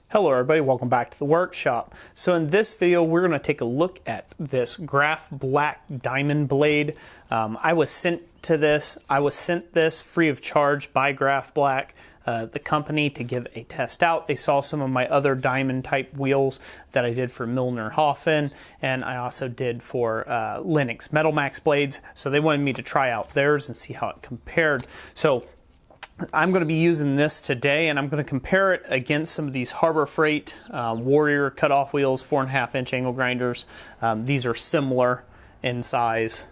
Hello everybody, welcome back to the workshop. So in this video we're going to take a look at this Graff Black Diamond blade. I was sent this free of charge by Graff Black, the company, to give a test out. They saw some of my other diamond type wheels that I did for Milner Hoffen, and I also did for Linux Metal Max blades, so they wanted me to try out theirs and see how it compared. So I'm going to be using this today, and I'm going to compare it against some of these Harbor Freight Warrior cutoff wheels, 4.5-inch angle grinders. These are similar in size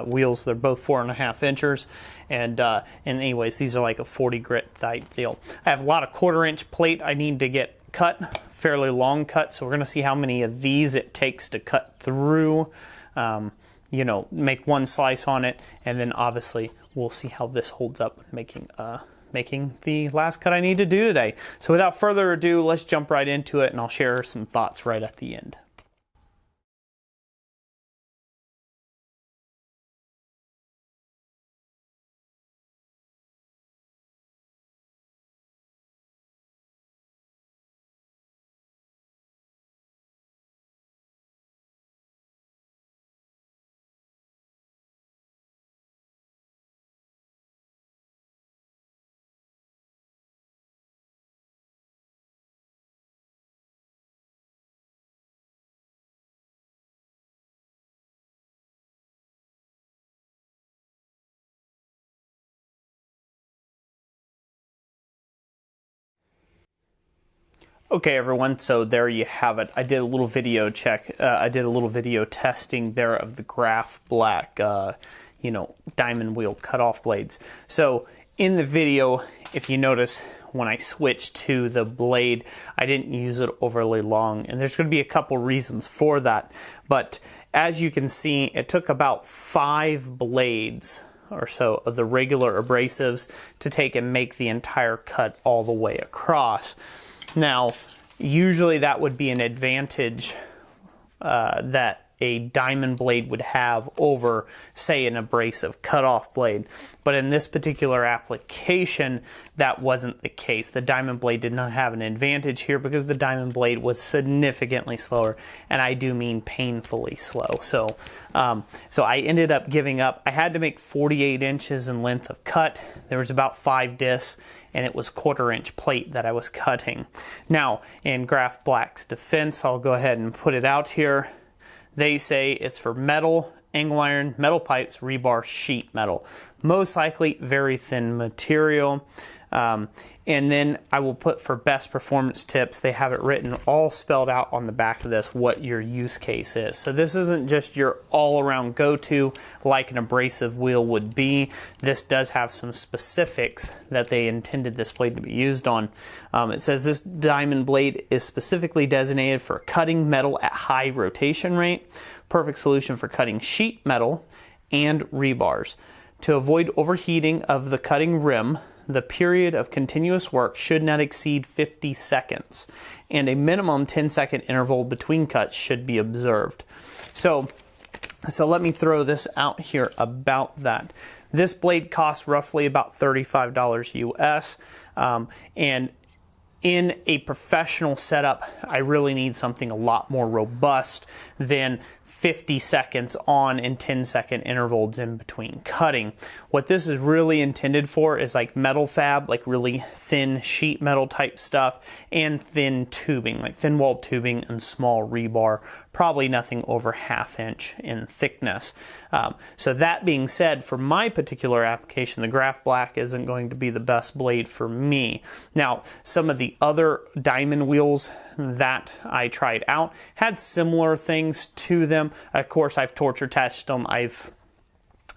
wheels. They're both 4.5 inches, and anyways, these are like a 40 grit type deal. I have a lot of 1/4-inch plate I need to get cut, fairly long cut, so we're going to see how many of these it takes to cut through. You know, make one slice on it, and then obviously we'll see how this holds up with making the last cut I need to do today. So without further ado, let's jump right into it, and I'll share some thoughts right at the end. Okay everyone, so there you have it. I did a little video testing there of the Graff Black, diamond wheel cutoff blades. So in the video, if you notice, when I switched to the blade, I didn't use it overly long, and there's going to be a couple reasons for that. But as you can see, it took about 5 blades or so of the regular abrasives to take and make the entire cut all the way across. Now, usually that would be an advantage that a diamond blade would have over, say, an abrasive cutoff blade. But in this particular application, that wasn't the case. The diamond blade did not have an advantage here because the diamond blade was significantly slower, and I do mean painfully slow. So I ended up giving up. I had to make 48 inches in length of cut. There was about 5 discs, and it was 1/4-inch plate that I was cutting. Now, in Graff Black's defense, I'll go ahead and put it out here. They say it's for metal, angle iron, metal pipes, rebar, sheet metal. Most likely very thin material. And then I will put for best performance tips, they have it written all spelled out on the back of this what your use case is. So this isn't just your all-around go-to like an abrasive wheel would be. This does have some specifics that they intended this blade to be used on. It says this diamond blade is specifically designated for cutting metal at high rotation rate. Perfect solution for cutting sheet metal and rebars. To avoid overheating of the cutting rim, the period of continuous work should not exceed 50 seconds, and a minimum 10-second interval between cuts should be observed. So let me throw this out here about that. This blade costs roughly about $35 US, and in a professional setup, I really need something a lot more robust than 50 seconds on and 10-second intervals in between cutting. What this is really intended for is like metal fab, like really thin sheet metal type stuff, and thin tubing, like thin walled tubing and small rebar, probably nothing over 1/2 inch in thickness. So that being said, for my particular application, the Graff Black isn't going to be the best blade for me. Now, some of the other diamond wheels that I tried out had similar things to them. Of course, I've torture tested them. I've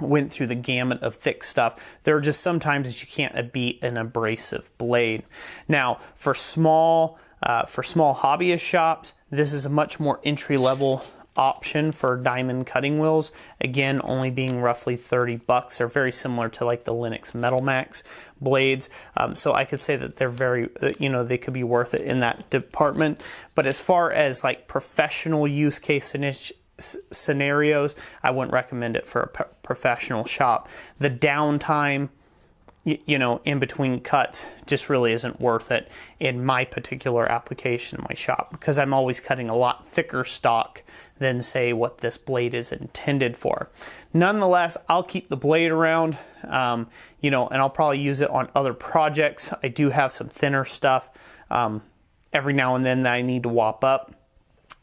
went through the gamut of thick stuff. There are just sometimes that you can't beat an abrasive blade. Now, for small hobbyist shops, this is a much more entry-level option for diamond cutting wheels. Again, only being roughly 30 bucks. They're very similar to like the Linux Metal Max blades. So I could say that they're very, they could be worth it in that department. But as far as like professional use case scenarios, I wouldn't recommend it for a professional shop. The downtime, in between cuts just really isn't worth it in my particular application in my shop, because I'm always cutting a lot thicker stock than, say, what this blade is intended for. Nonetheless, I'll keep the blade around, you know, and I'll probably use it on other projects. I do have some thinner stuff every now and then that I need to wop up.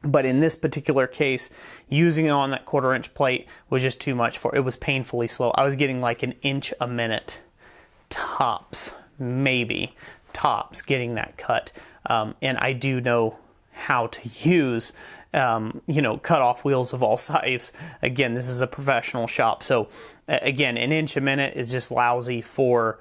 But in this particular case, using it on that 1/4 inch plate was just too much for it. It was painfully slow. I was getting like 1 inch a minute, tops, maybe, tops, getting that cut. And I do know how to use, you know, cut off wheels of all sizes. Again, this is a professional shop. So again, 1 inch a minute is just lousy for,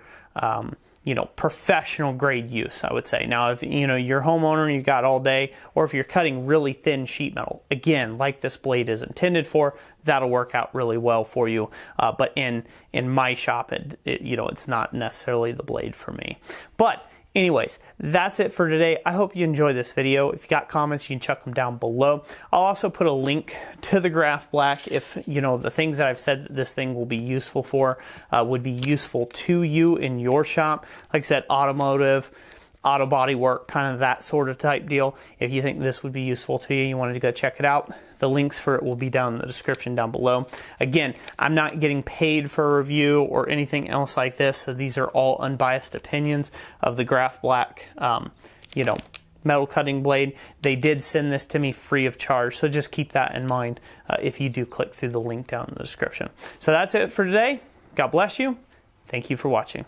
you know, professional grade use, I would say. Now, if, you know, you're a homeowner and you've got all day, or if you're cutting really thin sheet metal, again, like this blade is intended for, that'll work out really well for you. But in my shop, you know, it's not necessarily the blade for me. But anyways, that's it for today. I hope you enjoyed this video. If you got comments, you can chuck them down below. I'll also put a link to the Graff Black if, you know, the things that I've said that this thing will be useful for would be useful to you in your shop. Like I said, automotive, auto body work, kind of that sort of type deal. If you think this would be useful to you, you wanted to go check it out, the links for it will be down in the description down below. Again, I'm not getting paid for a review or anything else like this, so these are all unbiased opinions of the Graff Black, you know, metal cutting blade. They did send this to me free of charge, so just keep that in mind if you do click through the link down in the description. So that's it for today. God bless you. Thank you for watching.